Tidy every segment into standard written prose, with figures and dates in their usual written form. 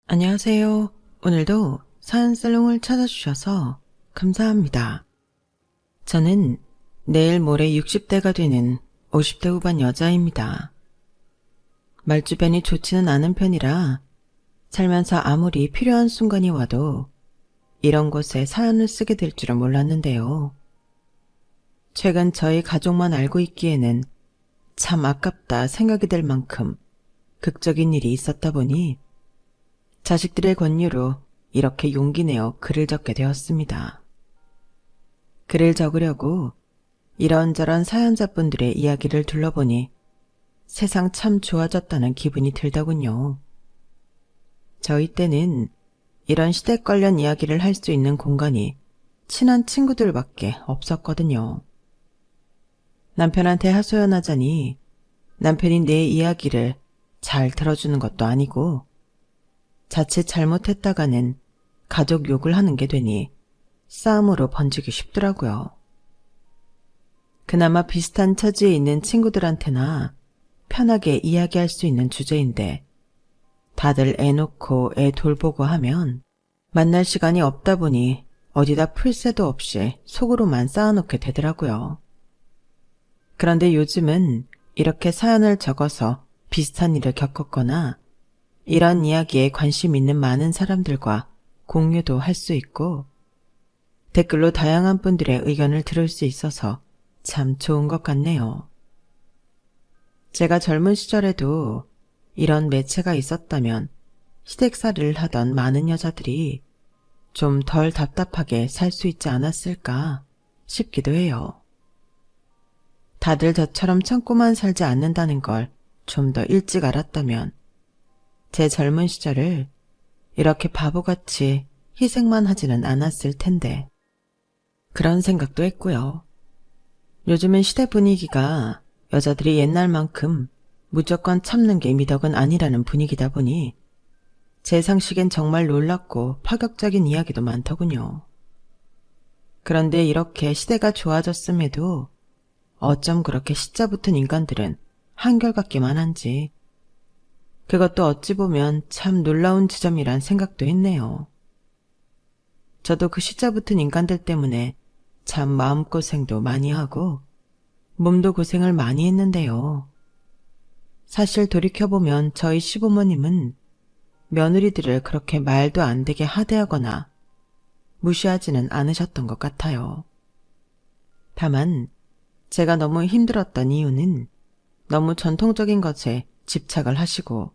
안녕하세요. 오늘도 사연살롱을 찾아주셔서 감사합니다. 저는 내일 모레 60대가 되는 50대 후반 여자입니다. 말주변이 좋지는 않은 편이라 살면서 아무리 필요한 순간이 와도 이런 곳에 사연을 쓰게 될 줄은 몰랐는데요. 최근 저희 가족만 알고 있기에는 참 아깝다 생각이 들 만큼 극적인 일이 있었다 보니 자식들의 권유로 이렇게 용기 내어 글을 적게 되었습니다. 글을 적으려고 이런저런 사연자분들의 이야기를 둘러보니 세상 참 좋아졌다는 기분이 들더군요. 저희 때는 이런 시댁 관련 이야기를 할 수 있는 공간이 친한 친구들밖에 없었거든요. 남편한테 하소연하자니 남편이 내 이야기를 잘 들어주는 것도 아니고 자칫 잘못했다가는 가족 욕을 하는 게 되니 싸움으로 번지기 쉽더라고요. 그나마 비슷한 처지에 있는 친구들한테나 편하게 이야기할 수 있는 주제인데 다들 애 놓고 애 돌보고 하면 만날 시간이 없다 보니 어디다 풀 새도 없이 속으로만 쌓아놓게 되더라고요. 그런데 요즘은 이렇게 사연을 적어서 비슷한 일을 겪었거나 이런 이야기에 관심 있는 많은 사람들과 공유도 할 수 있고 댓글로 다양한 분들의 의견을 들을 수 있어서 참 좋은 것 같네요. 제가 젊은 시절에도 이런 매체가 있었다면 시댁살이를 하던 많은 여자들이 좀 덜 답답하게 살 수 있지 않았을까 싶기도 해요. 다들 저처럼 참고만 살지 않는다는 걸 좀 더 일찍 알았다면 제 젊은 시절을 이렇게 바보같이 희생만 하지는 않았을 텐데 그런 생각도 했고요. 요즘은 시대 분위기가 여자들이 옛날만큼 무조건 참는 게 미덕은 아니라는 분위기다 보니 제 상식엔 정말 놀랍고 파격적인 이야기도 많더군요. 그런데 이렇게 시대가 좋아졌음에도 어쩜 그렇게 시자 붙은 인간들은 한결같기만 한지 그것도 어찌 보면 참 놀라운 지점이란 생각도 했네요. 저도 그 시자 붙은 인간들 때문에 참 마음고생도 많이 하고 몸도 고생을 많이 했는데요. 사실 돌이켜보면 저희 시부모님은 며느리들을 그렇게 말도 안 되게 하대하거나 무시하지는 않으셨던 것 같아요. 다만 제가 너무 힘들었던 이유는 너무 전통적인 것에 집착을 하시고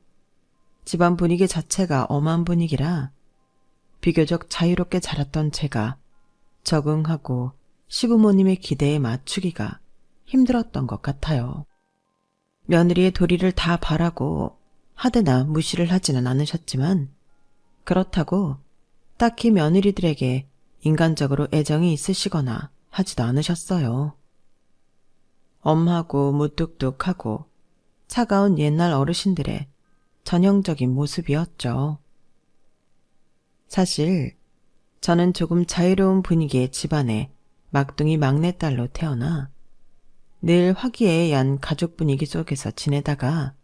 집안 분위기 자체가 엄한 분위기라 비교적 자유롭게 자랐던 제가 적응하고 시부모님의 기대에 맞추기가 힘들었던 것 같아요. 며느리의 도리를 다 바라고 하드나 무시를 하지는 않으셨지만 그렇다고 딱히 며느리들에게 인간적으로 애정이 있으시거나 하지도 않으셨어요. 엄하고 무뚝뚝하고 차가운 옛날 어르신들의 전형적인 모습이었죠. 사실 저는 조금 자유로운 분위기의 집안에 막둥이 막내딸로 태어나 늘 화기애애한 가족 분위기 속에서 지내다가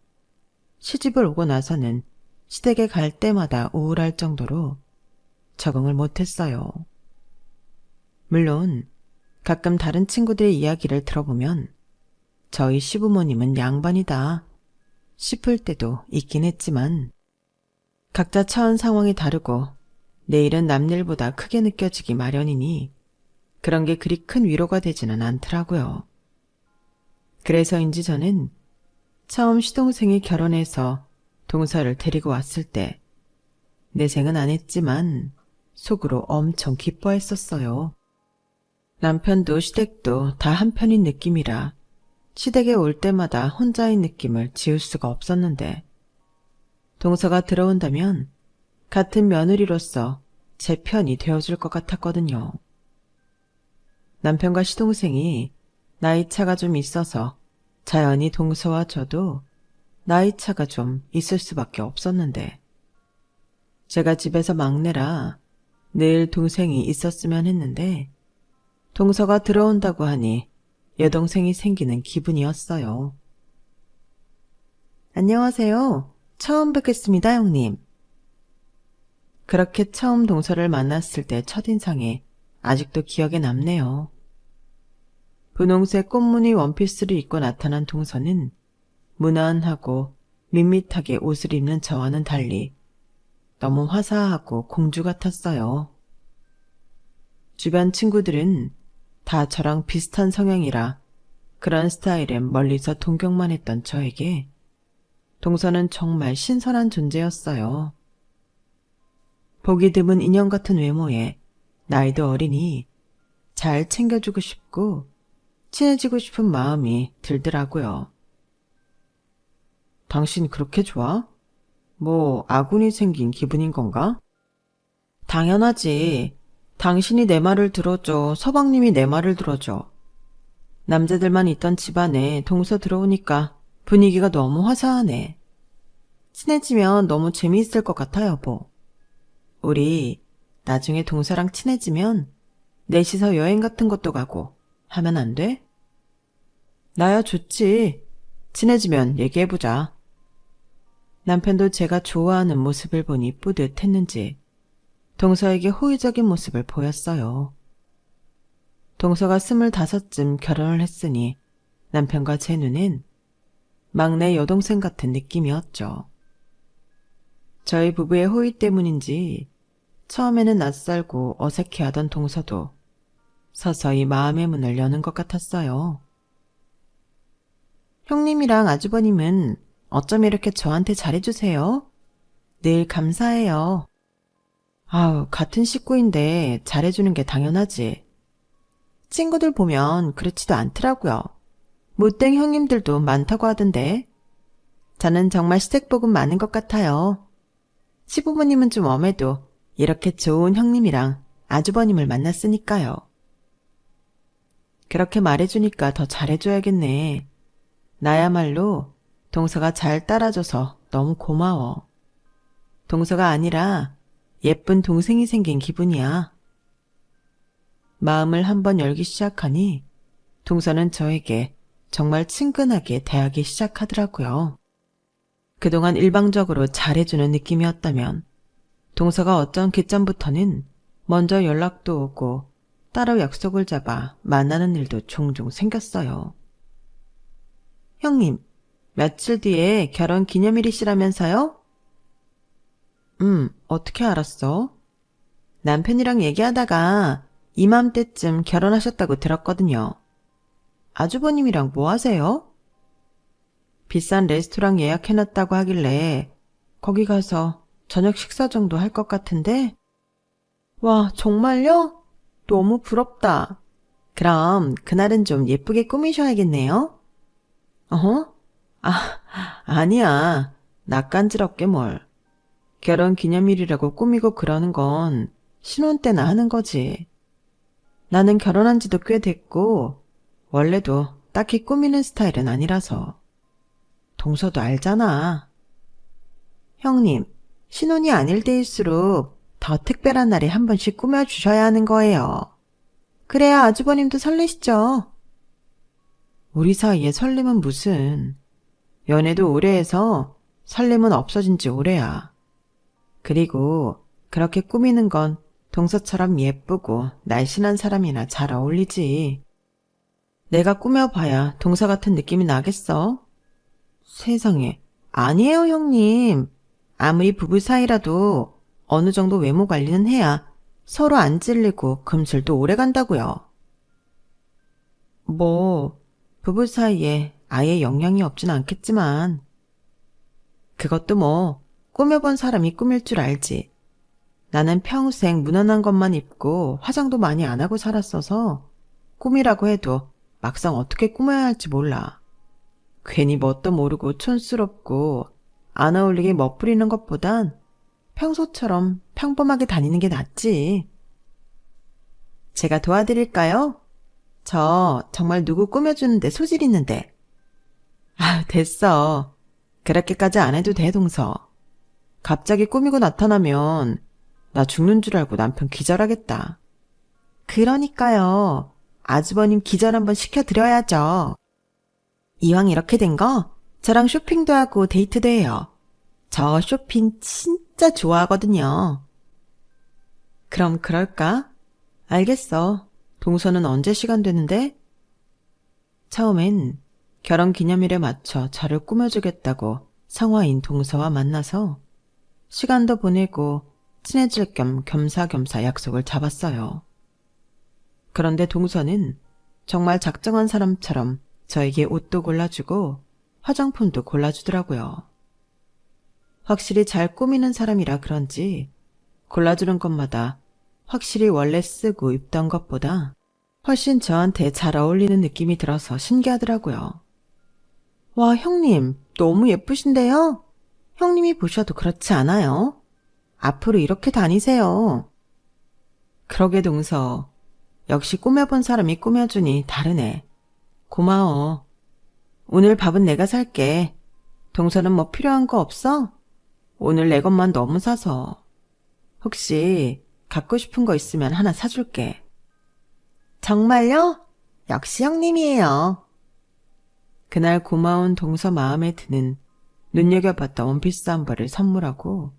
시집을 오고 나서는 시댁에 갈 때마다 우울할 정도로 적응을 못했어요. 물론 가끔 다른 친구들의 이야기를 들어보면 저희 시부모님은 양반이다 싶을 때도 있긴 했지만 각자 처한 상황이 다르고 내일은 남일보다 크게 느껴지기 마련이니 그런 게 그리 큰 위로가 되지는 않더라고요. 그래서인지 저는 처음 시동생이 결혼해서 동서를 데리고 왔을 때 내생은 안 했지만 속으로 엄청 기뻐했었어요. 남편도 시댁도 다 한편인 느낌이라 시댁에 올 때마다 혼자인 느낌을 지울 수가 없었는데 동서가 들어온다면 같은 며느리로서 제 편이 되어줄 것 같았거든요. 남편과 시동생이 나이차가 좀 있어서 자연히 동서와 저도 나이차가 좀 있을 수밖에 없었는데 제가 집에서 막내라 늘 동생이 있었으면 했는데 동서가 들어온다고 하니 여동생이 생기는 기분이었어요. 안녕하세요. 처음 뵙겠습니다, 형님. 그렇게 처음 동서를 만났을 때 첫인상이 아직도 기억에 남네요. 분홍색 꽃무늬 원피스를 입고 나타난 동서는 무난하고 밋밋하게 옷을 입는 저와는 달리 너무 화사하고 공주 같았어요. 주변 친구들은 다 저랑 비슷한 성향이라 그런 스타일엔 멀리서 동경만 했던 저에게 동서는 정말 신선한 존재였어요. 보기 드문 인형 같은 외모에 나이도 어리니 잘 챙겨주고 싶고 친해지고 싶은 마음이 들더라고요. 당신 그렇게 좋아? 뭐 아군이 생긴 기분인 건가? 당연하지. 당신이 내 말을 들어줘. 서방님이 내 말을 들어줘. 남자들만 있던 집안에 동서 들어오니까 분위기가 너무 화사하네. 친해지면 너무 재미있을 것 같아, 여보. 우리 나중에 동서랑 친해지면 넷이서 여행 같은 것도 가고 하면 안 돼? 나야 좋지. 친해지면 얘기해보자. 남편도 제가 좋아하는 모습을 보니 뿌듯했는지 동서에게 호의적인 모습을 보였어요. 동서가 25쯤 결혼을 했으니 남편과 제 눈엔 막내 여동생 같은 느낌이었죠. 저희 부부의 호의 때문인지 처음에는 낯설고 어색해하던 동서도 서서히 마음의 문을 여는 것 같았어요. 형님이랑 아주버님은 어쩜 이렇게 저한테 잘해주세요? 늘 감사해요. 아우, 같은 식구인데 잘해주는 게 당연하지. 친구들 보면 그렇지도 않더라고요. 못된 형님들도 많다고 하던데. 저는 정말 시댁복은 많은 것 같아요. 시부모님은 좀 엄해도 이렇게 좋은 형님이랑 아주버님을 만났으니까요. 그렇게 말해주니까 더 잘해줘야겠네. 나야말로 동서가 잘 따라줘서 너무 고마워. 동서가 아니라 예쁜 동생이 생긴 기분이야. 마음을 한번 열기 시작하니 동서는 저에게 정말 친근하게 대하기 시작하더라고요. 그동안 일방적으로 잘해주는 느낌이었다면 동서가 어쩐 기점부터는 먼저 연락도 오고 따로 약속을 잡아 만나는 일도 종종 생겼어요. 형님, 며칠 뒤에 결혼 기념일이시라면서요? 어떻게 알았어? 남편이랑 얘기하다가 이맘때쯤 결혼하셨다고 들었거든요. 아주버님이랑 뭐 하세요? 비싼 레스토랑 예약해놨다고 하길래 거기 가서 저녁 식사 정도 할 것 같은데? 와, 정말요? 너무 부럽다. 그럼 그날은 좀 예쁘게 꾸미셔야겠네요? 어허? 아니야. 낯간지럽게 뭘. 결혼 기념일이라고 꾸미고 그러는 건 신혼 때나 하는 거지. 나는 결혼한 지도 꽤 됐고 원래도 딱히 꾸미는 스타일은 아니라서. 동서도 알잖아. 형님, 신혼이 아닐 때일수록 더 특별한 날에 한 번씩 꾸며주셔야 하는 거예요. 그래야 아주버님도 설레시죠. 우리 사이에 설렘은 무슨. 연애도 오래 해서 설렘은 없어진 지 오래야. 그리고 그렇게 꾸미는 건 동서처럼 예쁘고 날씬한 사람이나 잘 어울리지. 내가 꾸며봐야 동서 같은 느낌이 나겠어? 세상에, 아니에요 형님. 아무리 부부 사이라도 어느 정도 외모 관리는 해야 서로 안 찔리고 금슬도 오래 간다고요. 뭐 부부 사이에 아예 영향이 없진 않겠지만 그것도 뭐 꾸며본 사람이 꾸밀 줄 알지. 나는 평생 무난한 것만 입고 화장도 많이 안 하고 살았어서 꿈이라고 해도 막상 어떻게 꾸며야 할지 몰라. 괜히 뭣도 모르고 촌스럽고 안 어울리게 멋부리는 것보단 평소처럼 평범하게 다니는 게 낫지. 제가 도와드릴까요? 저 정말 누구 꾸며주는데 소질 있는데. 됐어. 그렇게까지 안 해도 돼, 동서. 갑자기 꾸미고 나타나면 나 죽는 줄 알고 남편 기절하겠다. 그러니까요. 아주버님 기절 한번 시켜드려야죠. 이왕 이렇게 된 거 저랑 쇼핑도 하고 데이트도 해요. 저 쇼핑 진짜 좋아하거든요. 그럼 그럴까? 알겠어. 동서는 언제 시간 되는데? 처음엔 결혼기념일에 맞춰 저를 꾸며주겠다고 성화인 동서와 만나서 시간도 보내고 친해질 겸 겸사겸사 약속을 잡았어요. 그런데 동서는 정말 작정한 사람처럼 저에게 옷도 골라주고 화장품도 골라주더라고요. 확실히 잘 꾸미는 사람이라 그런지 골라주는 것마다 확실히 원래 쓰고 입던 것보다 훨씬 저한테 잘 어울리는 느낌이 들어서 신기하더라고요. 와, 형님, 너무 예쁘신데요? 형님이 보셔도 그렇지 않아요? 앞으로 이렇게 다니세요. 그러게 동서, 역시 꾸며본 사람이 꾸며주니 다르네. 고마워. 오늘 밥은 내가 살게. 동서는 뭐 필요한 거 없어? 오늘 내 것만 너무 사서. 혹시 갖고 싶은 거 있으면 하나 사줄게. 정말요? 역시 형님이에요. 그날 고마운 동서 마음에 드는 눈여겨봤던 원피스 한 벌을 선물하고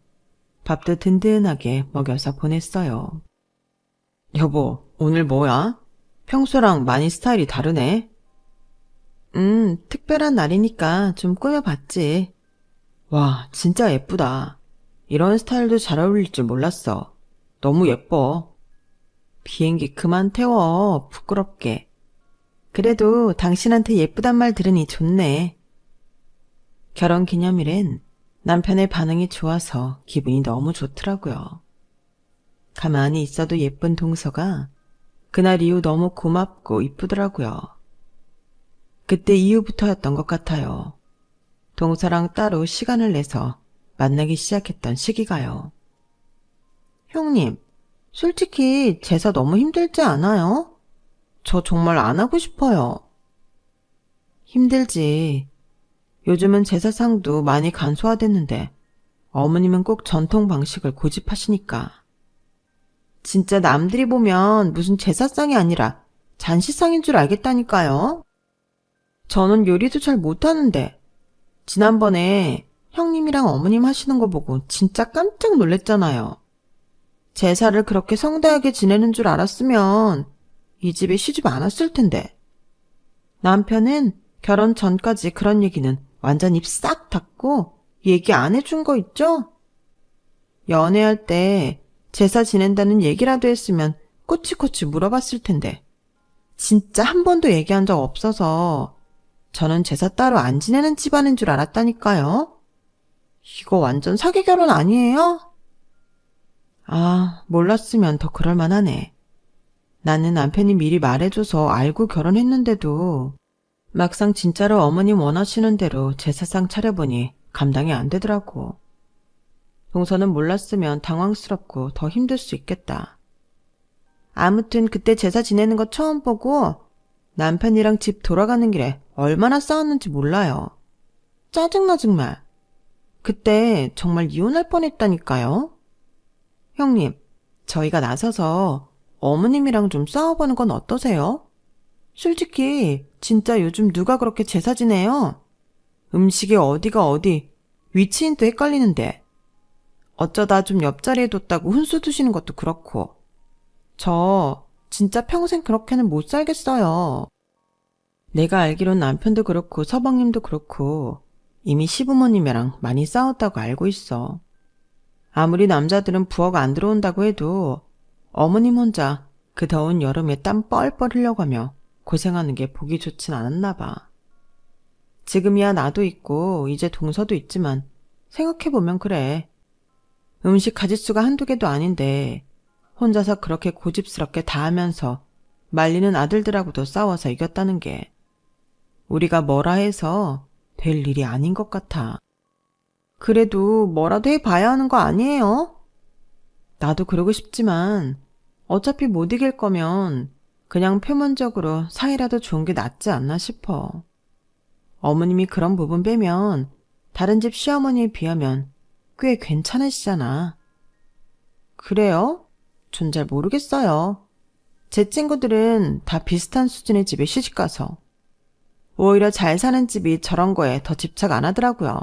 밥도 든든하게 먹여서 보냈어요. 여보, 오늘 뭐야? 평소랑 많이 스타일이 다르네. 특별한 날이니까 좀 꾸며봤지. 와, 진짜 예쁘다. 이런 스타일도 잘 어울릴 줄 몰랐어. 너무 예뻐. 비행기 그만 태워. 부끄럽게. 그래도 당신한테 예쁘단 말 들으니 좋네. 결혼기념일엔 남편의 반응이 좋아서 기분이 너무 좋더라고요. 가만히 있어도 예쁜 동서가 그날 이후 너무 고맙고 이쁘더라고요. 그때 이후부터였던 것 같아요. 동서랑 따로 시간을 내서 만나기 시작했던 시기가요. 형님, 솔직히 제사 너무 힘들지 않아요? 저 정말 안 하고 싶어요. 힘들지. 요즘은 제사상도 많이 간소화됐는데 어머님은 꼭 전통 방식을 고집하시니까. 진짜 남들이 보면 무슨 제사상이 아니라 잔치상인 줄 알겠다니까요. 저는 요리도 잘 못하는데 지난번에 형님이랑 어머님 하시는 거 보고 진짜 깜짝 놀랐잖아요. 제사를 그렇게 성대하게 지내는 줄 알았으면 이 집에 시집 안 왔을 텐데. 남편은 결혼 전까지 그런 얘기는 완전 입 싹 닫고 얘기 안 해준 거 있죠? 연애할 때 제사 지낸다는 얘기라도 했으면 꼬치꼬치 물어봤을 텐데. 진짜 한 번도 얘기한 적 없어서 저는 제사 따로 안 지내는 집안인 줄 알았다니까요. 이거 완전 사기 결혼 아니에요? 아, 몰랐으면 더 그럴만하네. 나는 남편이 미리 말해줘서 알고 결혼했는데도 막상 진짜로 어머님 원하시는 대로 제사상 차려보니 감당이 안 되더라고. 동서는 몰랐으면 당황스럽고 더 힘들 수 있겠다. 아무튼 그때 제사 지내는 거 처음 보고 남편이랑 집 돌아가는 길에 얼마나 싸웠는지 몰라요. 짜증나 정말. 그때 정말 이혼할 뻔했다니까요. 형님, 저희가 나서서 어머님이랑 좀 싸워보는 건 어떠세요? 솔직히 진짜 요즘 누가 그렇게 제사 지내요? 음식이 어디가 어디, 위치인도 헷갈리는데. 어쩌다 좀 옆자리에 뒀다고 훈수 두시는 것도 그렇고. 저 진짜 평생 그렇게는 못 살겠어요. 내가 알기론 남편도 그렇고 서방님도 그렇고 이미 시부모님이랑 많이 싸웠다고 알고 있어. 아무리 남자들은 부엌 안 들어온다고 해도 어머님 혼자 그 더운 여름에 땀 뻘뻘 흘려가며 고생하는 게 보기 좋진 않았나 봐. 지금이야 나도 있고 이제 동서도 있지만 생각해보면 그래. 음식 가짓수가 한두 개도 아닌데 혼자서 그렇게 고집스럽게 다 하면서 말리는 아들들하고도 싸워서 이겼다는 게 우리가 뭐라 해서 될 일이 아닌 것 같아. 그래도 뭐라도 해봐야 하는 거 아니에요? 나도 그러고 싶지만 어차피 못 이길 거면 그냥 표면적으로 사이라도 좋은 게 낫지 않나 싶어. 어머님이 그런 부분 빼면 다른 집 시어머니에 비하면 꽤 괜찮으시잖아. 그래요? 전 잘 모르겠어요. 제 친구들은 다 비슷한 수준의 집에 시집가서 오히려 잘 사는 집이 저런 거에 더 집착 안 하더라고요.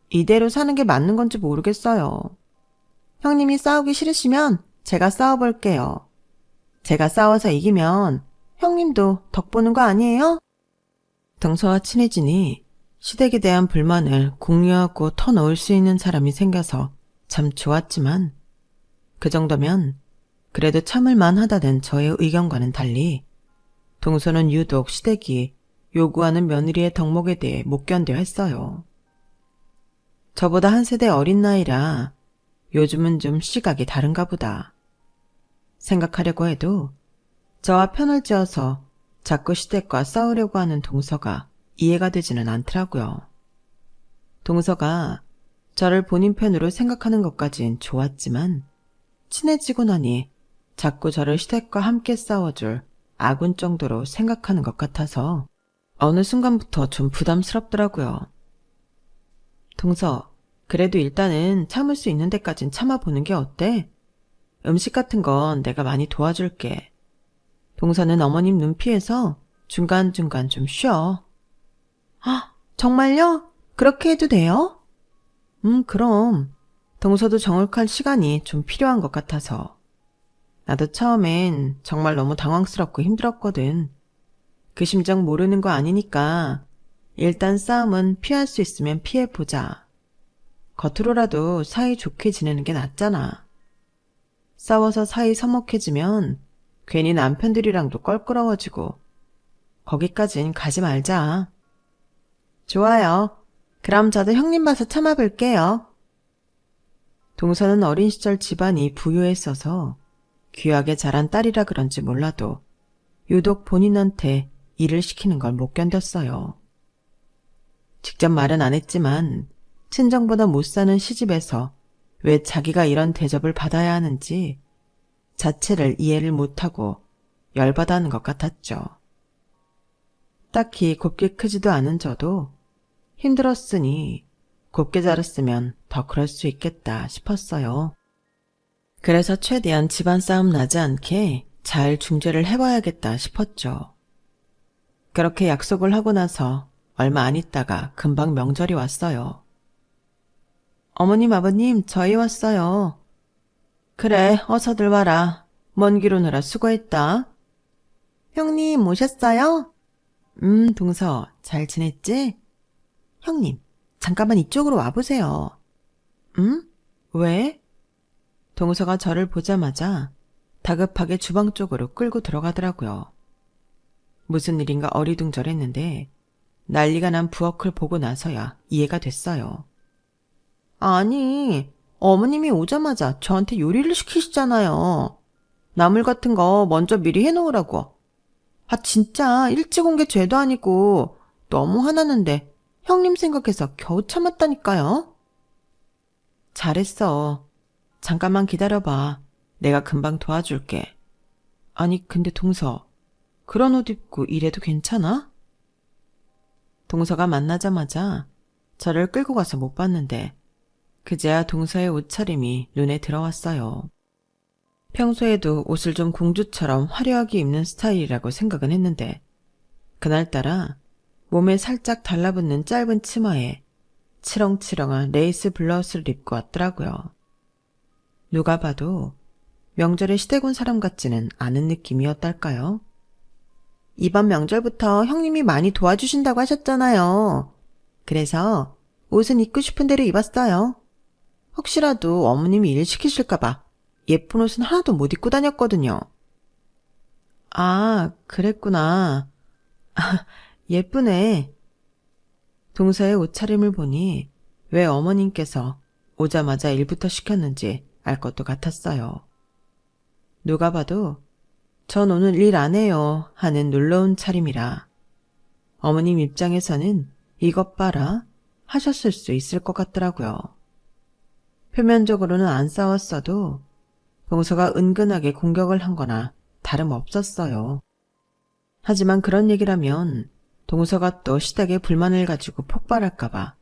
이대로 사는 게 맞는 건지 모르겠어요. 형님이 싸우기 싫으시면 제가 싸워볼게요. 제가 싸워서 이기면 형님도 덕 보는 거 아니에요? 동서와 친해지니 시댁에 대한 불만을 공유하고 터놓을 수 있는 사람이 생겨서 참 좋았지만 그 정도면 그래도 참을 만하다는 저의 의견과는 달리 동서는 유독 시댁이 요구하는 며느리의 덕목에 대해 못 견뎌 했어요. 저보다 한 세대 어린 나이라 요즘은 좀 시각이 다른가 보다. 생각하려고 해도 저와 편을 지어서 자꾸 시댁과 싸우려고 하는 동서가 이해가 되지는 않더라고요. 동서가 저를 본인 편으로 생각하는 것까진 좋았지만 친해지고 나니 자꾸 저를 시댁과 함께 싸워줄 아군 정도로 생각하는 것 같아서 어느 순간부터 좀 부담스럽더라고요. 동서, 그래도 일단은 참을 수 있는 데까진 참아보는 게 어때? 음식 같은 건 내가 많이 도와줄게. 동서는 어머님 눈 피해서 중간중간 좀 쉬어. 아, 정말요? 그렇게 해도 돼요? 그럼. 동서도 정확할 시간이 좀 필요한 것 같아서. 나도 처음엔 정말 너무 당황스럽고 힘들었거든. 그 심정 모르는 거 아니니까 일단 싸움은 피할 수 있으면 피해보자. 겉으로라도 사이 좋게 지내는 게 낫잖아. 싸워서 사이 서먹해지면 괜히 남편들이랑도 껄끄러워지고 거기까진 가지 말자. 좋아요. 그럼 저도 형님 봐서 참아볼게요. 동서는 어린 시절 집안이 부유했어서 귀하게 자란 딸이라 그런지 몰라도 유독 본인한테 일을 시키는 걸 못 견뎠어요. 직접 말은 안 했지만 친정보다 못 사는 시집에서 왜 자기가 이런 대접을 받아야 하는지 자체를 이해를 못하고 열받아 하는 것 같았죠. 딱히 곱게 크지도 않은 저도 힘들었으니 곱게 자랐으면 더 그럴 수 있겠다 싶었어요. 그래서 최대한 집안 싸움 나지 않게 잘 중재를 해봐야겠다 싶었죠. 그렇게 약속을 하고 나서 얼마 안 있다가 금방 명절이 왔어요. 어머님, 아버님, 저희 왔어요. 그래, 어서들 와라. 먼 길 오느라 수고했다. 형님, 오셨어요? 동서, 잘 지냈지? 형님, 잠깐만 이쪽으로 와보세요. 왜? 동서가 저를 보자마자 다급하게 주방 쪽으로 끌고 들어가더라고요. 무슨 일인가 어리둥절했는데 난리가 난 부엌을 보고 나서야 이해가 됐어요. 아니, 어머님이 오자마자 저한테 요리를 시키시잖아요. 나물 같은 거 먼저 미리 해놓으라고. 아, 진짜 일찍 온 게 죄도 아니고 너무 화나는데 형님 생각해서 겨우 참았다니까요. 잘했어. 잠깐만 기다려봐. 내가 금방 도와줄게. 아니, 근데 동서, 그런 옷 입고 이래도 괜찮아? 동서가 만나자마자 저를 끌고 가서 못 봤는데 그제야 동서의 옷차림이 눈에 들어왔어요. 평소에도 옷을 좀 공주처럼 화려하게 입는 스타일이라고 생각은 했는데 그날따라 몸에 살짝 달라붙는 짧은 치마에 치렁치렁한 레이스 블라우스를 입고 왔더라고요. 누가 봐도 명절에 시댁 온 사람 같지는 않은 느낌이었달까요? 이번 명절부터 형님이 많이 도와주신다고 하셨잖아요. 그래서 옷은 입고 싶은 대로 입었어요. 혹시라도 어머님이 일 시키실까봐 예쁜 옷은 하나도 못 입고 다녔거든요. 아, 그랬구나. 아, 예쁘네. 동서의 옷차림을 보니 왜 어머님께서 오자마자 일부터 시켰는지 알 것도 같았어요. 누가 봐도 전 오늘 일 안 해요 하는 놀라운 차림이라 어머님 입장에서는 이것 봐라 하셨을 수 있을 것 같더라고요. 표면적으로는 안 싸웠어도 동서가 은근하게 공격을 한 거나 다름없었어요. 하지만 그런 얘기라면 동서가 또 시댁에 불만을 가지고 폭발할까봐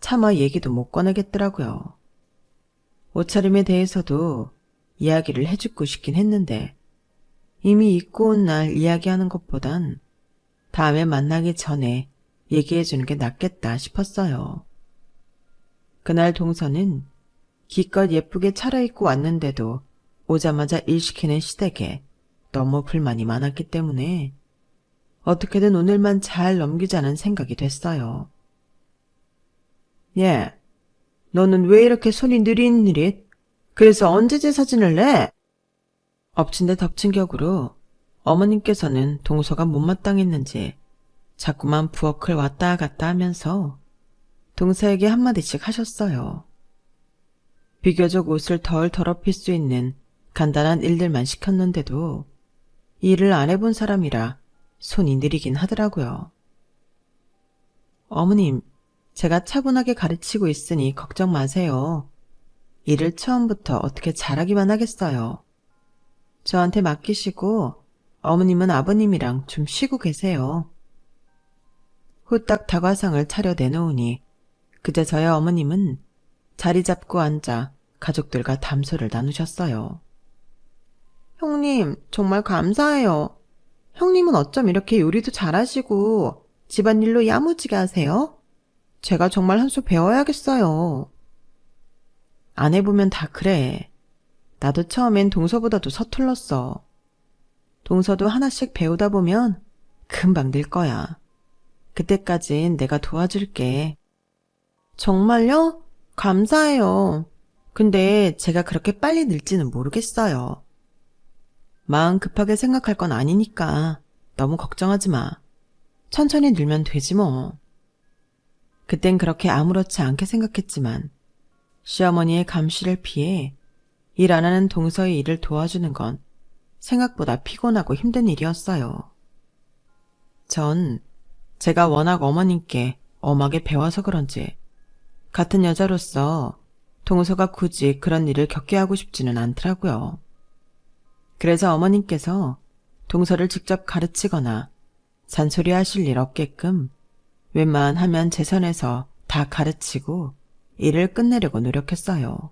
차마 얘기도 못 꺼내겠더라고요. 옷차림에 대해서도 이야기를 해주고 싶긴 했는데 이미 입고 온 날 이야기하는 것보단 다음에 만나기 전에 얘기해주는 게 낫겠다 싶었어요. 그날 동서는 기껏 예쁘게 차려입고 왔는데도 오자마자 일 시키는 시댁에 너무 불만이 많았기 때문에 어떻게든 오늘만 잘 넘기자는 생각이 됐어요. 예, 너는 왜 이렇게 손이 느릿느릿? 그래서 언제 제 사진을 내? 엎친 데 덮친 격으로 어머님께서는 동서가 못마땅했는지 자꾸만 부엌을 왔다 갔다 하면서 동서에게 한마디씩 하셨어요. 비교적 옷을 덜 더럽힐 수 있는 간단한 일들만 시켰는데도 일을 안 해본 사람이라 손이 느리긴 하더라고요. 어머님, 제가 차분하게 가르치고 있으니 걱정 마세요. 일을 처음부터 어떻게 잘하기만 하겠어요. 저한테 맡기시고 어머님은 아버님이랑 좀 쉬고 계세요. 후딱 다과상을 차려 내놓으니 그제서야 어머님은 자리 잡고 앉아 가족들과 담소를 나누셨어요. 형님, 정말 감사해요. 형님은 어쩜 이렇게 요리도 잘하시고 집안일로 야무지게 하세요? 제가 정말 한 수 배워야겠어요. 안 해보면 다 그래. 나도 처음엔 동서보다도 서툴렀어. 동서도 하나씩 배우다 보면 금방 늘 거야. 그때까진 내가 도와줄게. 정말요? 감사해요. 근데 제가 그렇게 빨리 늘지는 모르겠어요. 마음 급하게 생각할 건 아니니까 너무 걱정하지 마. 천천히 늘면 되지 뭐. 그땐 그렇게 아무렇지 않게 생각했지만 시어머니의 감시를 피해 일 안 하는 동서의 일을 도와주는 건 생각보다 피곤하고 힘든 일이었어요. 전 제가 워낙 어머님께 엄하게 배워서 그런지 같은 여자로서 동서가 굳이 그런 일을 겪게 하고 싶지는 않더라고요. 그래서 어머님께서 동서를 직접 가르치거나 잔소리 하실 일 없게끔 웬만하면 제 선에서 다 가르치고 일을 끝내려고 노력했어요.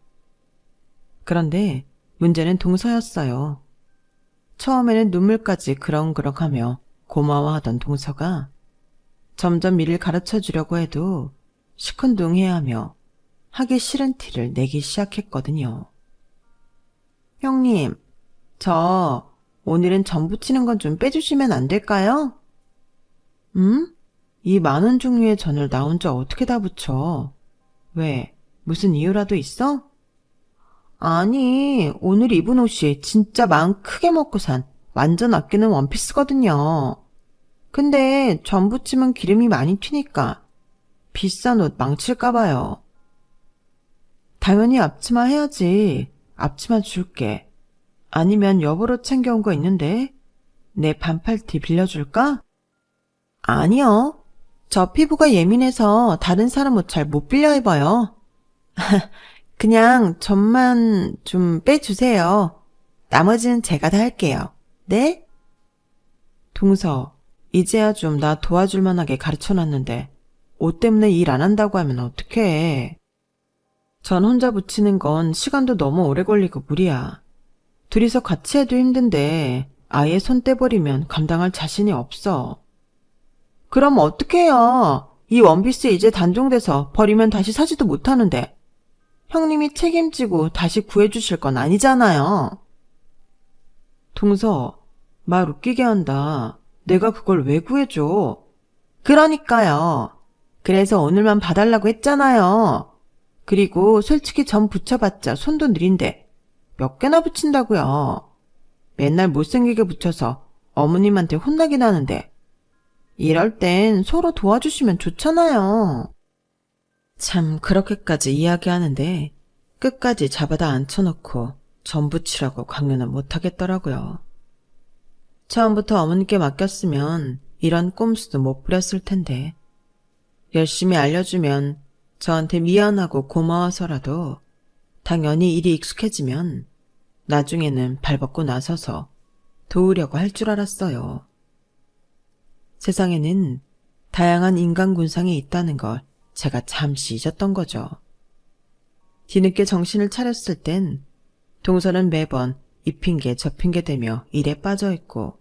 그런데 문제는 동서였어요. 처음에는 눈물까지 그렁그렁하며 고마워하던 동서가 점점 일을 가르쳐주려고 해도 시큰둥해하며 하기 싫은 티를 내기 시작했거든요. 형님, 저 오늘은 전 부치는 건 좀 빼주시면 안 될까요? 이 많은 종류의 전을 나 혼자 어떻게 다 부쳐? 왜, 무슨 이유라도 있어? 아니, 오늘 입은 옷이 진짜 마음 크게 먹고 산 완전 아끼는 원피스거든요. 근데 전 부치면 기름이 많이 튀니까 비싼 옷 망칠까봐요. 당연히 앞치마 해야지. 앞치마 줄게. 아니면 여보로 챙겨온 거 있는데 내 반팔티 빌려줄까? 아니요. 저 피부가 예민해서 다른 사람 옷 잘 못 빌려 입어요. 그냥 전만 좀 빼주세요. 나머지는 제가 다 할게요. 네? 동서, 이제야 좀 나 도와줄 만하게 가르쳐놨는데 옷 때문에 일 안 한다고 하면 어떡해. 전 혼자 붙이는 건 시간도 너무 오래 걸리고 무리야. 둘이서 같이 해도 힘든데 아예 손 떼버리면 감당할 자신이 없어. 그럼 어떡해요. 이 원피스 이제 단종돼서 버리면 다시 사지도 못하는데 형님이 책임지고 다시 구해주실 건 아니잖아요. 동서, 말 웃기게 한다. 내가 그걸 왜 구해줘? 그러니까요. 그래서 오늘만 봐달라고 했잖아요. 그리고 솔직히 전 붙여봤자 손도 느린데 몇 개나 붙인다고요. 맨날 못생기게 붙여서 어머님한테 혼나긴 하는데 이럴 땐 서로 도와주시면 좋잖아요. 참 그렇게까지 이야기하는데 끝까지 잡아다 앉혀놓고 전 붙이라고 강요는 못하겠더라고요. 처음부터 어머니께 맡겼으면 이런 꼼수도 못 부렸을 텐데 열심히 알려주면 저한테 미안하고 고마워서라도 당연히 일이 익숙해지면 나중에는 발벗고 나서서 도우려고 할 줄 알았어요. 세상에는 다양한 인간군상이 있다는 걸 제가 잠시 잊었던 거죠. 뒤늦게 정신을 차렸을 땐 동서는 매번 이 핑계 저 핑계 대며 일에 빠져있고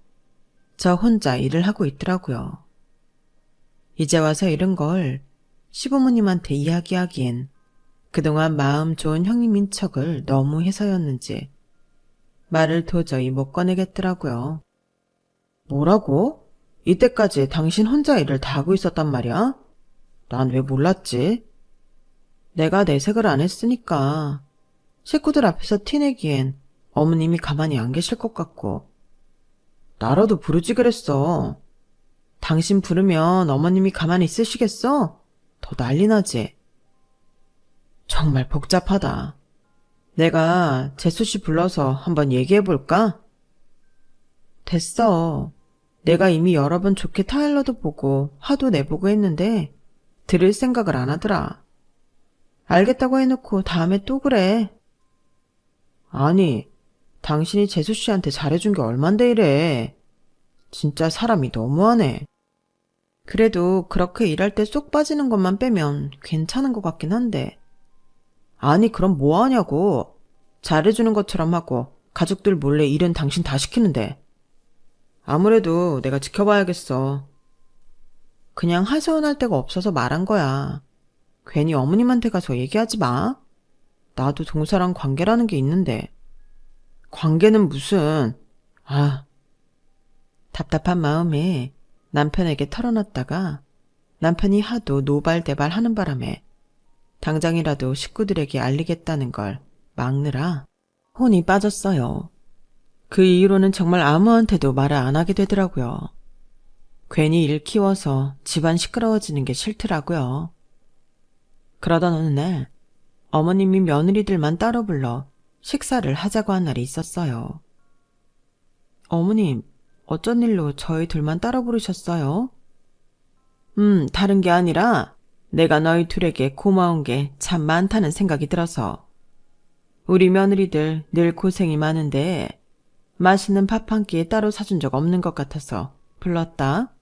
저 혼자 일을 하고 있더라고요. 이제 와서 이런 걸 시부모님한테 이야기하기엔 그동안 마음 좋은 형님인 척을 너무 해서였는지 말을 도저히 못 꺼내겠더라고요. 뭐라고? 이때까지 당신 혼자 일을 다 하고 있었단 말이야? 난 왜 몰랐지? 내가 내색을 안 했으니까. 식구들 앞에서 티내기엔 어머님이 가만히 안 계실 것 같고. 나라도 부르지 그랬어. 당신 부르면 어머님이 가만히 있으시겠어? 더 난리 나지. 정말 복잡하다. 내가 재수씨 불러서 한번 얘기해볼까? 됐어. 내가 이미 여러 번 좋게 타일러도 보고 화도 내보고 했는데 들을 생각을 안 하더라. 알겠다고 해놓고 다음에 또 그래. 아니, 당신이 재수씨한테 잘해준 게 얼만데 이래. 진짜 사람이 너무하네. 그래도 그렇게 일할 때 쏙 빠지는 것만 빼면 괜찮은 것 같긴 한데. 아니, 그럼 뭐 하냐고. 잘해주는 것처럼 하고 가족들 몰래 일은 당신 다 시키는데. 아무래도 내가 지켜봐야겠어. 그냥 하소연할 데가 없어서 말한 거야. 괜히 어머님한테 가서 얘기하지 마. 나도 동서랑 관계라는 게 있는데. 관계는 무슨... 답답한 마음에 남편에게 털어놨다가 남편이 하도 노발대발 하는 바람에 당장이라도 식구들에게 알리겠다는 걸 막느라 혼이 빠졌어요. 그 이후로는 정말 아무한테도 말을 안 하게 되더라고요. 괜히 일 키워서 집안 시끄러워지는 게 싫더라고요. 그러던 어느 날 어머님이 며느리들만 따로 불러 식사를 하자고 한 날이 있었어요. 어머님, 어쩐 일로 저희 둘만 따로 부르셨어요? 다른 게 아니라 내가 너희 둘에게 고마운 게 참 많다는 생각이 들어서. 우리 며느리들 늘 고생이 많은데 맛있는 밥 한 끼 따로 사준 적 없는 것 같아서 불렀다.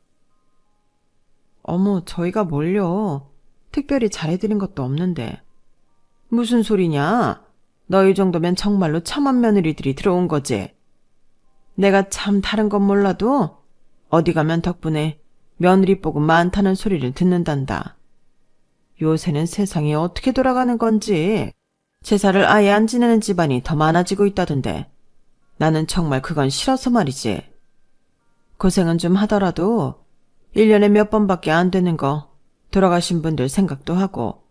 어머, 저희가 뭘요? 특별히 잘해드린 것도 없는데. 무슨 소리냐? 너희 정도면 정말로 참한 며느리들이 들어온 거지. 내가 참 다른 건 몰라도 어디 가면 덕분에 며느리 복은 많다는 소리를 듣는단다. 요새는 세상이 어떻게 돌아가는 건지 제사를 아예 안 지내는 집안이 더 많아지고 있다던데 나는 정말 그건 싫어서 말이지. 고생은 좀 하더라도 1년에 몇 번밖에 안 되는 거 돌아가신 분들 생각도 하고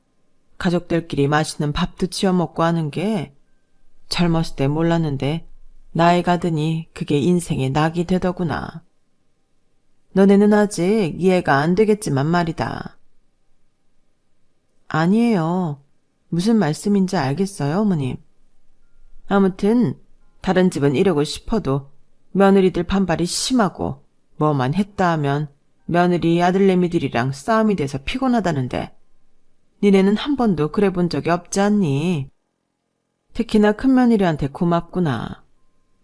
가족들끼리 맛있는 밥도 지어 먹고 하는 게 젊었을 때 몰랐는데 나이가 드니 그게 인생의 낙이 되더구나. 너네는 아직 이해가 안 되겠지만 말이다. 아니에요. 무슨 말씀인지 알겠어요, 어머님. 아무튼 다른 집은 이러고 싶어도 며느리들 반발이 심하고 뭐만 했다 하면 며느리 아들내미들이랑 싸움이 돼서 피곤하다는데 니네는 한 번도 그래 본 적이 없지 않니? 특히나 큰며느리한테 고맙구나.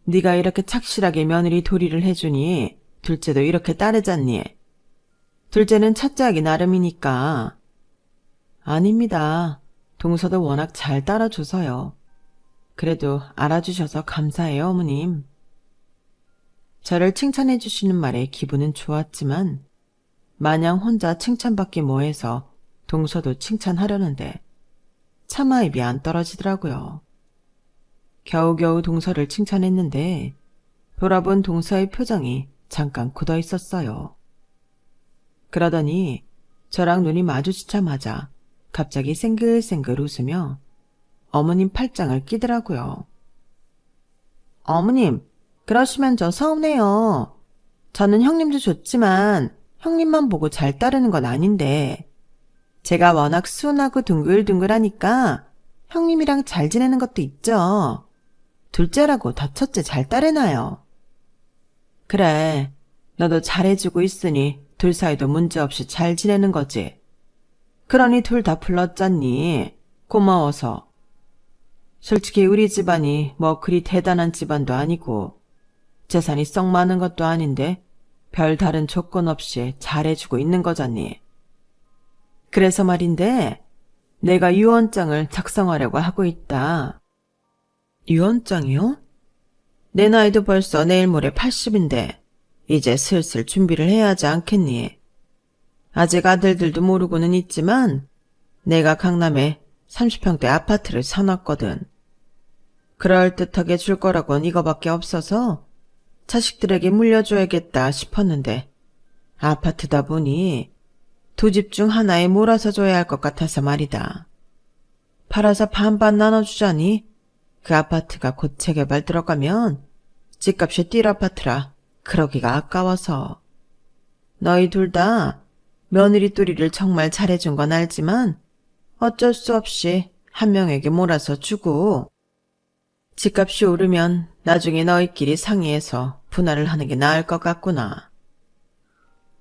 네가 이렇게 착실하게 며느리 도리를 해주니 둘째도 이렇게 따르잖니. 둘째는 첫째 하기 나름이니까. 아닙니다. 동서도 워낙 잘 따라줘서요. 그래도 알아주셔서 감사해요, 어머님. 저를 칭찬해 주시는 말에 기분은 좋았지만 마냥 혼자 칭찬받기 뭐해서 동서도 칭찬하려는데 차마 입이 안 떨어지더라고요. 겨우겨우 동서를 칭찬했는데 돌아본 동서의 표정이 잠깐 굳어 있었어요. 그러더니 저랑 눈이 마주치자마자 갑자기 생글생글 웃으며 어머님 팔짱을 끼더라고요. 어머님, 그러시면 저 서운해요. 저는 형님도 좋지만 형님만 보고 잘 따르는 건 아닌데 제가 워낙 순하고 둥글둥글하니까 형님이랑 잘 지내는 것도 있죠. 둘째라고 더 첫째 잘 따르나요? 그래, 너도 잘해주고 있으니 둘 사이도 문제없이 잘 지내는 거지. 그러니 둘 다 불렀잖니. 고마워서. 솔직히 우리 집안이 뭐 그리 대단한 집안도 아니고 재산이 썩 많은 것도 아닌데 별 다른 조건 없이 잘해주고 있는 거잖니. 그래서 말인데 내가 유언장을 작성하려고 하고 있다. 유언장이요? 내 나이도 벌써 내일 모레 80인데 이제 슬슬 준비를 해야 하지 않겠니? 아직 아들들도 모르고는 있지만 내가 강남에 30평대 아파트를 사놨거든. 그럴듯하게 줄 거라곤 이거밖에 없어서 자식들에게 물려줘야겠다 싶었는데 아파트다 보니 두 집 중 하나에 몰아서 줘야 할 것 같아서 말이다. 팔아서 반반 나눠주자니 그 아파트가 곧 재개발 들어가면 집값이 뛸 아파트라 그러기가 아까워서. 너희 둘 다 며느리 뚜리를 정말 잘해준 건 알지만 어쩔 수 없이 한 명에게 몰아서 주고 집값이 오르면 나중에 너희끼리 상의해서 분할을 하는 게 나을 것 같구나.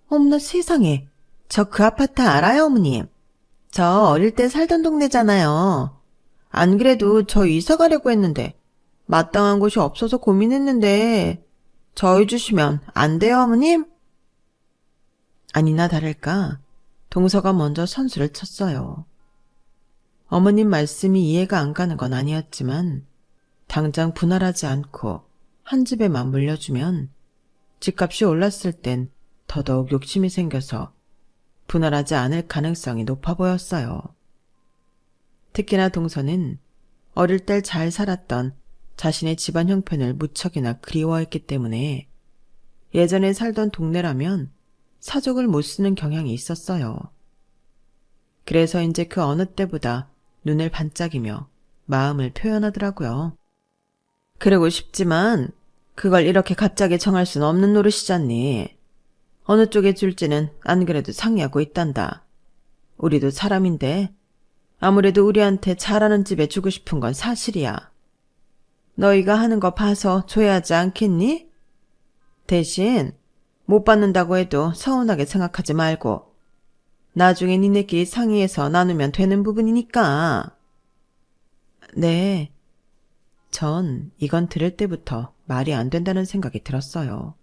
어머나 세상에, 저 그 아파트 알아요, 어머님? 저 어릴 때 살던 동네잖아요. 안 그래도 저 이사 가려고 했는데 마땅한 곳이 없어서 고민했는데 저희 주시면 안 돼요, 어머님? 아니나 다를까 동서가 먼저 선수를 쳤어요. 어머님 말씀이 이해가 안 가는 건 아니었지만 당장 분할하지 않고 한 집에만 물려주면 집값이 올랐을 땐 더더욱 욕심이 생겨서 분할하지 않을 가능성이 높아 보였어요. 특히나 동서는 어릴 때 잘 살았던 자신의 집안 형편을 무척이나 그리워했기 때문에 예전에 살던 동네라면 사족을 못 쓰는 경향이 있었어요. 그래서 이제 그 어느 때보다 눈을 반짝이며 마음을 표현하더라고요. 그러고 싶지만 그걸 이렇게 갑자기 정할 수는 없는 노릇이잖니. 어느 쪽에 줄지는 안 그래도 상의하고 있단다. 우리도 사람인데 아무래도 우리한테 잘하는 집에 주고 싶은 건 사실이야. 너희가 하는 거 봐서 줘야 하지 않겠니? 대신 못 받는다고 해도 서운하게 생각하지 말고 나중에 니네끼리 상의해서 나누면 되는 부분이니까. 네. 전 이건 들을 때부터 말이 안 된다는 생각이 들었어요.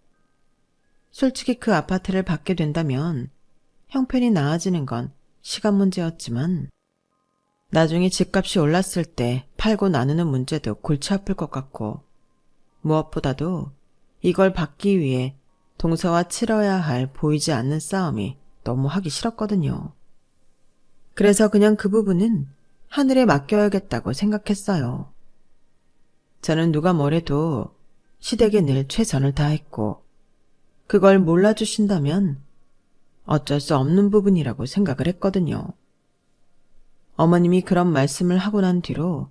솔직히 그 아파트를 받게 된다면 형편이 나아지는 건 시간 문제였지만 나중에 집값이 올랐을 때 팔고 나누는 문제도 골치 아플 것 같고 무엇보다도 이걸 받기 위해 동서와 치러야 할 보이지 않는 싸움이 너무 하기 싫었거든요. 그래서 그냥 그 부분은 하늘에 맡겨야겠다고 생각했어요. 저는 누가 뭐래도 시댁에 늘 최선을 다했고 그걸 몰라주신다면 어쩔 수 없는 부분이라고 생각을 했거든요. 어머님이 그런 말씀을 하고 난 뒤로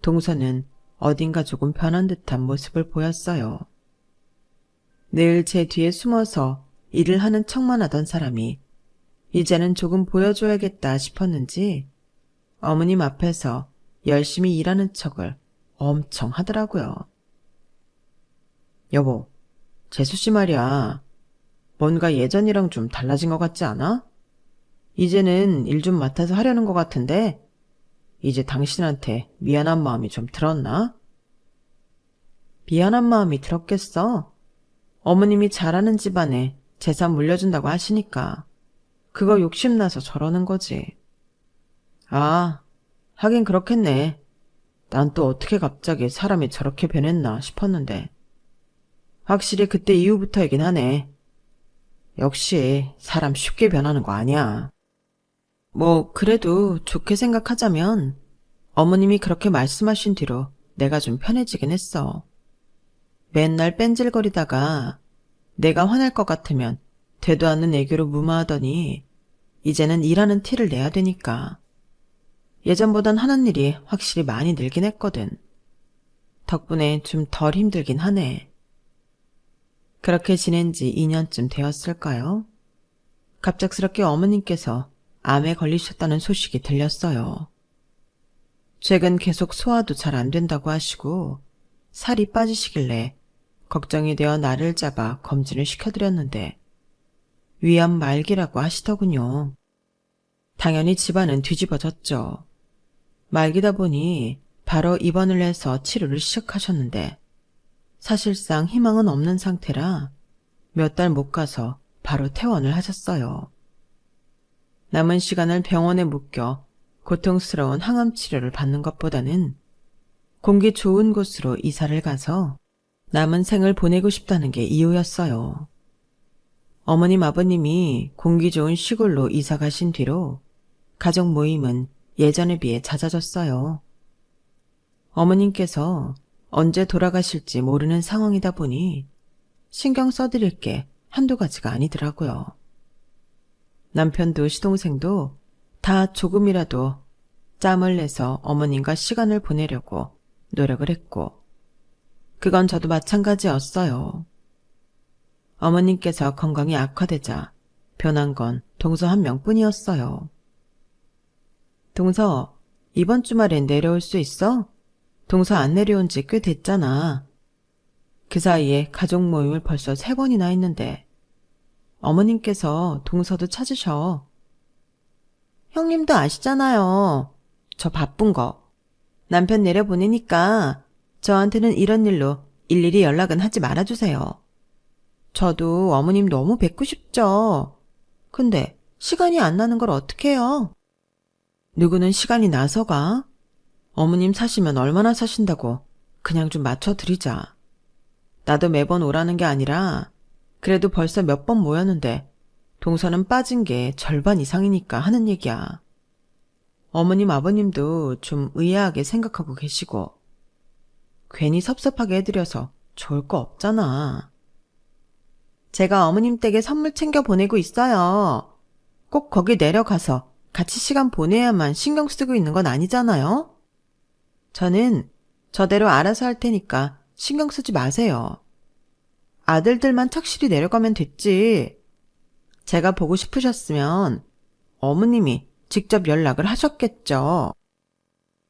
동서는 어딘가 조금 변한 듯한 모습을 보였어요. 늘 제 뒤에 숨어서 일을 하는 척만 하던 사람이 이제는 조금 보여줘야겠다 싶었는지 어머님 앞에서 열심히 일하는 척을 엄청 하더라고요. 여보, 재수씨 말이야. 뭔가 예전이랑 좀 달라진 것 같지 않아? 이제는 일 좀 맡아서 하려는 것 같은데 이제 당신한테 미안한 마음이 좀 들었나? 미안한 마음이 들었겠어. 어머님이 잘하는 집안에 재산 물려준다고 하시니까 그거 욕심나서 저러는 거지. 아, 하긴 그렇겠네. 난 또 어떻게 갑자기 사람이 저렇게 변했나 싶었는데 확실히 그때 이후부터이긴 하네. 역시 사람 쉽게 변하는 거 아니야. 뭐 그래도 좋게 생각하자면 어머님이 그렇게 말씀하신 뒤로 내가 좀 편해지긴 했어. 맨날 뺀질거리다가 내가 화날 것 같으면 되도 않는 애교로 무마하더니 이제는 일하는 티를 내야 되니까. 예전보단 하는 일이 확실히 많이 늘긴 했거든. 덕분에 좀 덜 힘들긴 하네. 그렇게 지낸 지 2년쯤 되었을까요? 갑작스럽게 어머님께서 암에 걸리셨다는 소식이 들렸어요. 최근 계속 소화도 잘 안 된다고 하시고 살이 빠지시길래 걱정이 되어 나를 잡아 검진을 시켜드렸는데 위암 말기라고 하시더군요. 당연히 집안은 뒤집어졌죠. 말기다 보니 바로 입원을 해서 치료를 시작하셨는데 사실상 희망은 없는 상태라 몇 달 못 가서 바로 퇴원을 하셨어요. 남은 시간을 병원에 묵혀 고통스러운 항암 치료를 받는 것보다는 공기 좋은 곳으로 이사를 가서 남은 생을 보내고 싶다는 게 이유였어요. 어머님 아버님이 공기 좋은 시골로 이사 가신 뒤로 가족 모임은 예전에 비해 잦아졌어요. 어머님께서 언제 돌아가실지 모르는 상황이다 보니 신경 써드릴 게 한두 가지가 아니더라고요. 남편도 시동생도 다 조금이라도 짬을 내서 어머님과 시간을 보내려고 노력을 했고, 그건 저도 마찬가지였어요. 어머님께서 건강이 악화되자 변한 건 동서 한 명뿐이었어요. 동서, 이번 주말엔 내려올 수 있어? 동서 안 내려온 지 꽤 됐잖아. 그 사이에 가족 모임을 벌써 3번이나 했는데 어머님께서 동서도 찾으셔. 형님도 아시잖아요. 저 바쁜 거. 남편 내려보내니까 저한테는 이런 일로 일일이 연락은 하지 말아주세요. 저도 어머님 너무 뵙고 싶죠. 근데 시간이 안 나는 걸 어떡해요? 누구는 시간이 나서 가? 어머님 사시면 얼마나 사신다고 그냥 좀 맞춰드리자. 나도 매번 오라는 게 아니라 그래도 벌써 몇 번 모였는데 동서는 빠진 게 절반 이상이니까 하는 얘기야. 어머님 아버님도 좀 의아하게 생각하고 계시고, 괜히 섭섭하게 해드려서 좋을 거 없잖아. 제가 어머님 댁에 선물 챙겨 보내고 있어요. 꼭 거기 내려가서 같이 시간 보내야만 신경 쓰고 있는 건 아니잖아요. 저는 저대로 알아서 할 테니까 신경 쓰지 마세요. 아들들만 착실히 내려가면 됐지. 제가 보고 싶으셨으면 어머님이 직접 연락을 하셨겠죠.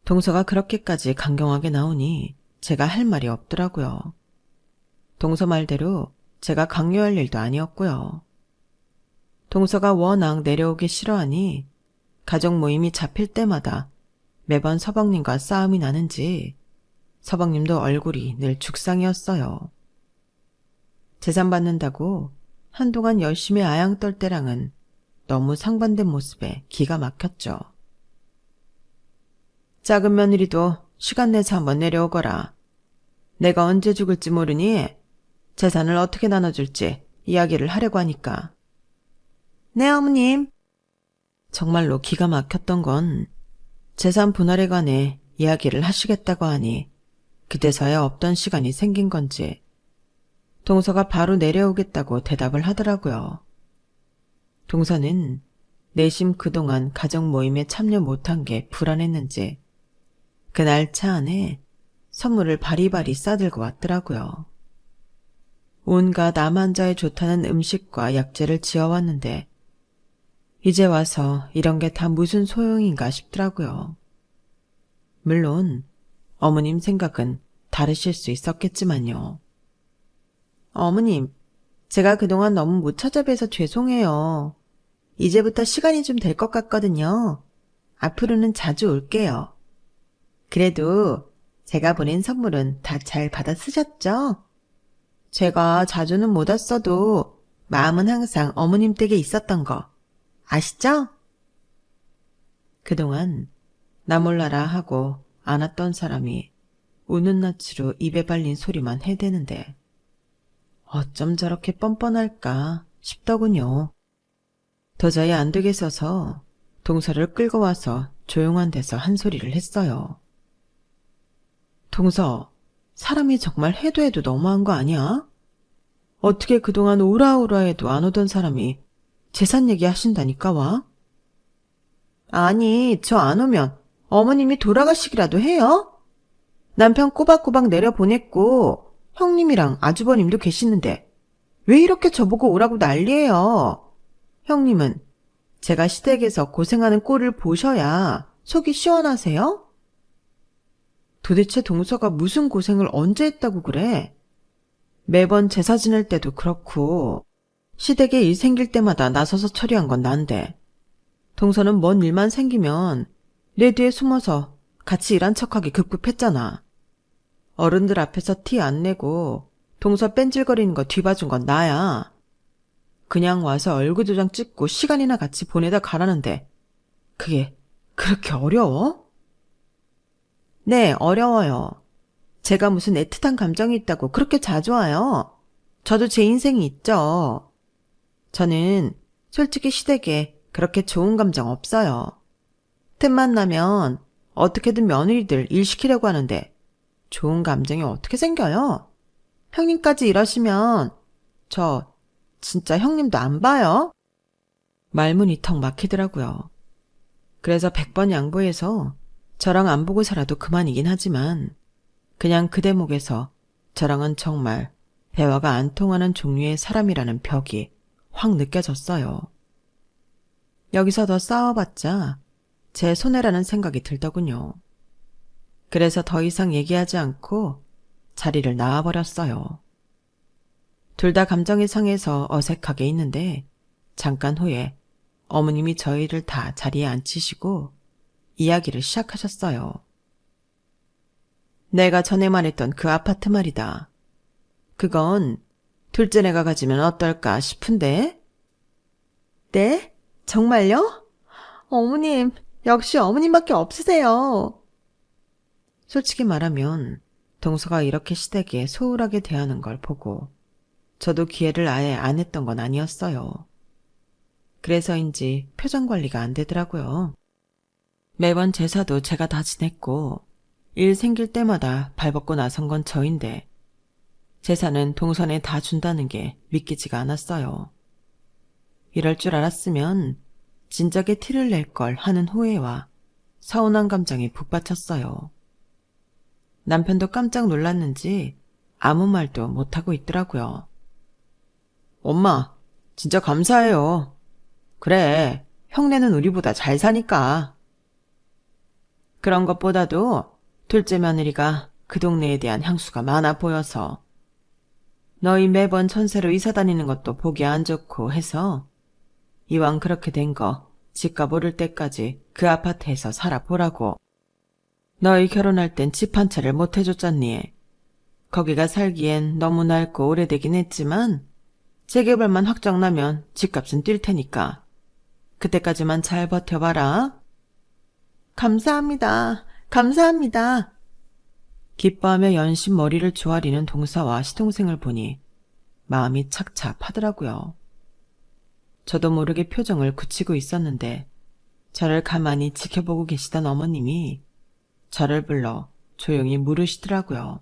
동서가 그렇게까지 강경하게 나오니 제가 할 말이 없더라고요. 동서 말대로 제가 강요할 일도 아니었고요. 동서가 워낙 내려오기 싫어하니 가족 모임이 잡힐 때마다 매번 서방님과 싸움이 나는지 서방님도 얼굴이 늘 죽상이었어요. 재산 받는다고 한동안 열심히 아양 떨 때랑은 너무 상반된 모습에 기가 막혔죠. 작은 며느리도 시간 내서 한번 내려오거라. 내가 언제 죽을지 모르니 재산을 어떻게 나눠줄지 이야기를 하려고 하니까. 네, 어머님. 정말로 기가 막혔던 건 재산 분할에 관해 이야기를 하시겠다고 하니 그때서야 없던 시간이 생긴 건지 동서가 바로 내려오겠다고 대답을 하더라고요. 동서는 내심 그동안 가족 모임에 참여 못한 게 불안했는지 그날 차 안에 선물을 바리바리 싸들고 왔더라고요. 온갖 암 환자에 좋다는 음식과 약재를 지어왔는데 이제 와서 이런 게 다 무슨 소용인가 싶더라고요. 물론 어머님 생각은 다르실 수 있었겠지만요. 어머님, 제가 그동안 너무 못 찾아뵈서 죄송해요. 이제부터 시간이 좀 될 것 같거든요. 앞으로는 자주 올게요. 그래도 제가 보낸 선물은 다 잘 받아 쓰셨죠? 제가 자주는 못 왔어도 마음은 항상 어머님 댁에 있었던 거 아시죠? 그동안 나 몰라라 하고 안았던 사람이 우는 낯으로 입에 발린 소리만 해대는데 어쩜 저렇게 뻔뻔할까 싶더군요. 도저히 안 되겠어서 동서를 끌고 와서 조용한 데서 한 소리를 했어요. 동서, 사람이 정말 해도 해도 너무한 거 아니야? 어떻게 그동안 오라오라 해도 안 오던 사람이 재산 얘기 하신다니까 와? 아니, 저 안 오면 어머님이 돌아가시기라도 해요? 남편 꼬박꼬박 내려보냈고 형님이랑 아주버님도 계시는데 왜 이렇게 저보고 오라고 난리예요? 형님은 제가 시댁에서 고생하는 꼴을 보셔야 속이 시원하세요? 도대체 동서가 무슨 고생을 언제 했다고 그래? 매번 제사 지낼 때도 그렇고 시댁에 일 생길 때마다 나서서 처리한 건 난데 동서는 뭔 일만 생기면 내 뒤에 숨어서 같이 일한 척하기 급급했잖아. 어른들 앞에서 티 안 내고 동서 뺀질거리는 거 뒤봐준 건 나야. 그냥 와서 얼굴 도장 찍고 시간이나 같이 보내다 가라는데 그게 그렇게 어려워? 네, 어려워요. 제가 무슨 애틋한 감정이 있다고 그렇게 자주 와요. 저도 제 인생이 있죠. 저는 솔직히 시댁에 그렇게 좋은 감정 없어요. 틈만 나면 어떻게든 며느리들 일 시키려고 하는데 좋은 감정이 어떻게 생겨요? 형님까지 이러시면 저 진짜 형님도 안 봐요? 말문이 턱 막히더라고요. 그래서 100번 양보해서 저랑 안 보고 살아도 그만이긴 하지만 그냥 그 대목에서 저랑은 정말 대화가 안 통하는 종류의 사람이라는 벽이 확 느껴졌어요. 여기서 더 싸워봤자 제 손해라는 생각이 들더군요. 그래서 더 이상 얘기하지 않고 자리를 나와버렸어요. 둘 다 감정이 상해서 어색하게 있는데 잠깐 후에 어머님이 저희를 다 자리에 앉히시고 이야기를 시작하셨어요. 내가 전에 말했던 그 아파트 말이다. 그건 둘째네가 가지면 어떨까 싶은데? 네? 정말요? 어머님, 역시 어머님밖에 없으세요. 솔직히 말하면 동서가 이렇게 시댁에 소홀하게 대하는 걸 보고 저도 기회를 아예 안 했던 건 아니었어요. 그래서인지 표정 관리가 안 되더라고요. 매번 제사도 제가 다 지냈고 일 생길 때마다 발벗고 나선 건 저인데 제사는 동선에 다 준다는 게 믿기지가 않았어요. 이럴 줄 알았으면 진작에 티를 낼 걸 하는 후회와 서운한 감정이 북받쳤어요. 남편도 깜짝 놀랐는지 아무 말도 못하고 있더라고요. 엄마, 진짜 감사해요. 그래, 형네는 우리보다 잘 사니까. 그런 것보다도 둘째 며느리가 그 동네에 대한 향수가 많아 보여서 너희 매번 천세로 이사 다니는 것도 보기 안 좋고 해서 이왕 그렇게 된 거 집값 오를 때까지 그 아파트에서 살아보라고. 너희 결혼할 땐 집 한 채를 못 해줬잖니. 거기가 살기엔 너무 낡고 오래되긴 했지만 재개발만 확정 나면 집값은 뛸 테니까 그때까지만 잘 버텨봐라. 감사합니다. 감사합니다. 기뻐하며 연신 머리를 조아리는 동서와 시동생을 보니 마음이 착잡하더라고요. 저도 모르게 표정을 굳히고 있었는데 저를 가만히 지켜보고 계시던 어머님이 저를 불러 조용히 물으시더라고요.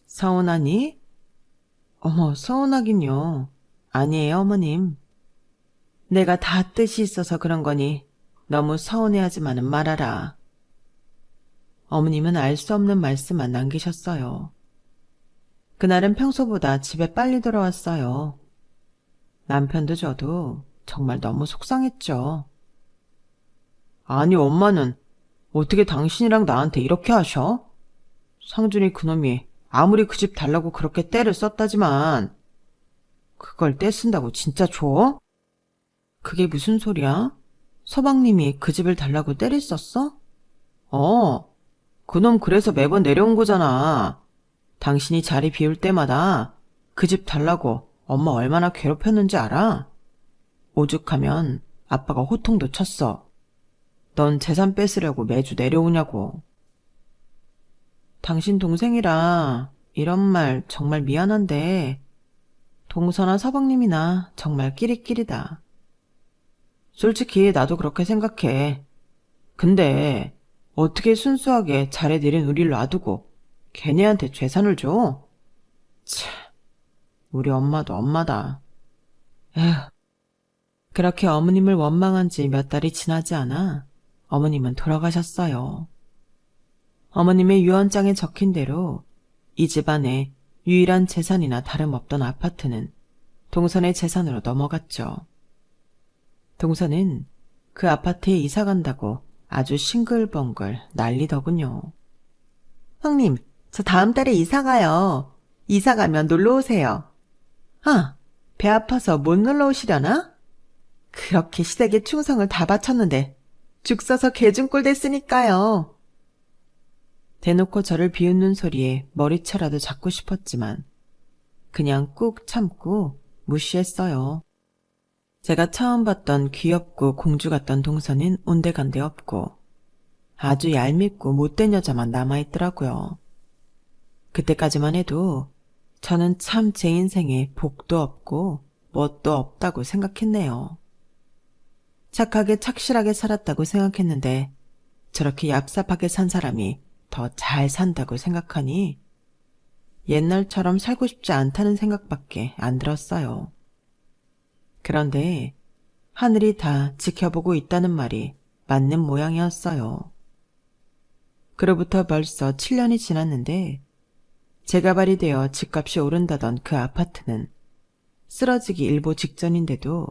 서운하니? 어머, 서운하긴요. 아니에요, 어머님. 내가 다 뜻이 있어서 그런 거니 너무 서운해하지만은 말아라. 어머님은 알 수 없는 말씀만 남기셨어요. 그날은 평소보다 집에 빨리 돌아왔어요. 남편도 저도 정말 너무 속상했죠. 아니, 엄마는 어떻게 당신이랑 나한테 이렇게 하셔? 상준이 그놈이 아무리 그 집 달라고 그렇게 떼를 썼다지만 그걸 떼쓴다고 진짜 줘? 그게 무슨 소리야? 서방님이 그 집을 달라고 떼를 썼어? 그놈 그래서 매번 내려온 거잖아. 당신이 자리 비울 때마다 그 집 달라고 엄마 얼마나 괴롭혔는지 알아? 오죽하면 아빠가 호통도 쳤어. 넌 재산 뺏으려고 매주 내려오냐고. 당신 동생이라 이런 말 정말 미안한데 동서나 서방님이나 정말 끼리끼리다. 솔직히 나도 그렇게 생각해. 근데 어떻게 순수하게 잘해드린 우리를 놔두고 걔네한테 재산을 줘? 참, 우리 엄마도 엄마다. 에휴. 그렇게 어머님을 원망한 지 몇 달이 지나지 않아 어머님은 돌아가셨어요. 어머님의 유언장에 적힌 대로 이 집안의 유일한 재산이나 다름없던 아파트는 동선의 재산으로 넘어갔죠. 동선은 그 아파트에 이사 간다고 아주 싱글벙글 난리더군요. 형님, 저 다음 달에 이사 가요. 이사 가면 놀러 오세요. 아, 배 아파서 못 놀러 오시려나? 그렇게 시댁에 충성을 다 바쳤는데 죽 써서 개중꼴 됐으니까요. 대놓고 저를 비웃는 소리에 머리채라도 잡고 싶었지만 그냥 꾹 참고 무시했어요. 제가 처음 봤던 귀엽고 공주 같던 동서는 온데간데 없고 아주 얄밉고 못된 여자만 남아있더라고요. 그때까지만 해도 저는 참 제 인생에 복도 없고 뭣도 없다고 생각했네요. 착하게 착실하게 살았다고 생각했는데 저렇게 얍삽하게 산 사람이 더 잘 산다고 생각하니 옛날처럼 살고 싶지 않다는 생각밖에 안 들었어요. 그런데 하늘이 다 지켜보고 있다는 말이 맞는 모양이었어요. 그로부터 벌써 7년이 지났는데 재개발이 되어 집값이 오른다던 그 아파트는 쓰러지기 일보 직전인데도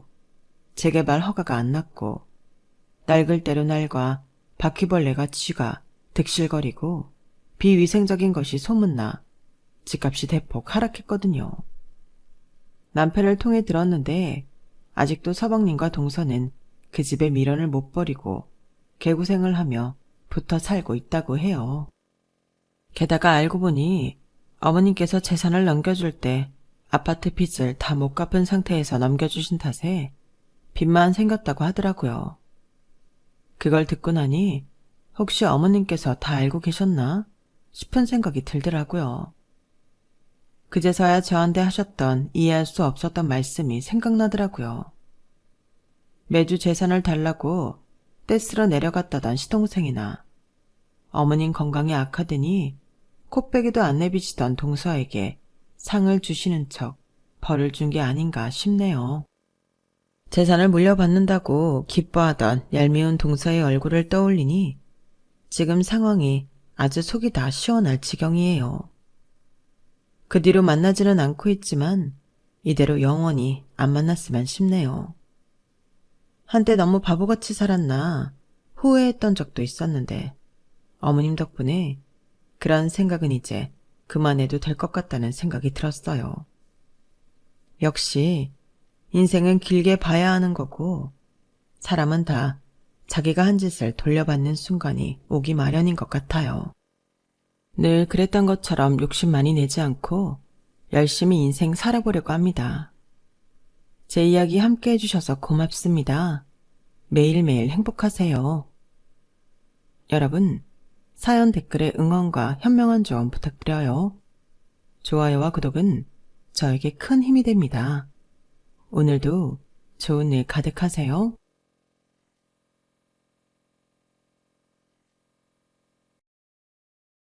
재개발 허가가 안 났고 낡을 대로 낡아 바퀴벌레가 쥐가 득실거리고 비위생적인 것이 소문나 집값이 대폭 하락했거든요. 남편을 통해 들었는데 아직도 서방님과 동서는 그 집의 미련을 못 버리고 개구생을 하며 붙어 살고 있다고 해요. 게다가 알고 보니 어머님께서 재산을 넘겨줄 때 아파트 빚을 다 못 갚은 상태에서 넘겨주신 탓에 빚만 생겼다고 하더라고요. 그걸 듣고 나니 혹시 어머님께서 다 알고 계셨나 싶은 생각이 들더라고요. 그제서야 저한테 하셨던 이해할 수 없었던 말씀이 생각나더라고요. 매주 재산을 달라고 떼쓸어 내려갔다던 시동생이나 어머님 건강이 악화되니 코빼기도 안 내비치던 동서에게 상을 주시는 척 벌을 준 게 아닌가 싶네요. 재산을 물려받는다고 기뻐하던 얄미운 동서의 얼굴을 떠올리니 지금 상황이 아주 속이 다 시원할 지경이에요. 그 뒤로 만나지는 않고 있지만 이대로 영원히 안 만났으면 싶네요. 한때 너무 바보같이 살았나 후회했던 적도 있었는데 어머님 덕분에 그런 생각은 이제 그만해도 될 것 같다는 생각이 들었어요. 역시 인생은 길게 봐야 하는 거고 사람은 다 자기가 한 짓을 돌려받는 순간이 오기 마련인 것 같아요. 늘 그랬던 것처럼 욕심 많이 내지 않고 열심히 인생 살아보려고 합니다. 제 이야기 함께 해주셔서 고맙습니다. 매일매일 행복하세요. 여러분, 사연 댓글에 응원과 현명한 조언 부탁드려요. 좋아요와 구독은 저에게 큰 힘이 됩니다. 오늘도 좋은 일 가득하세요.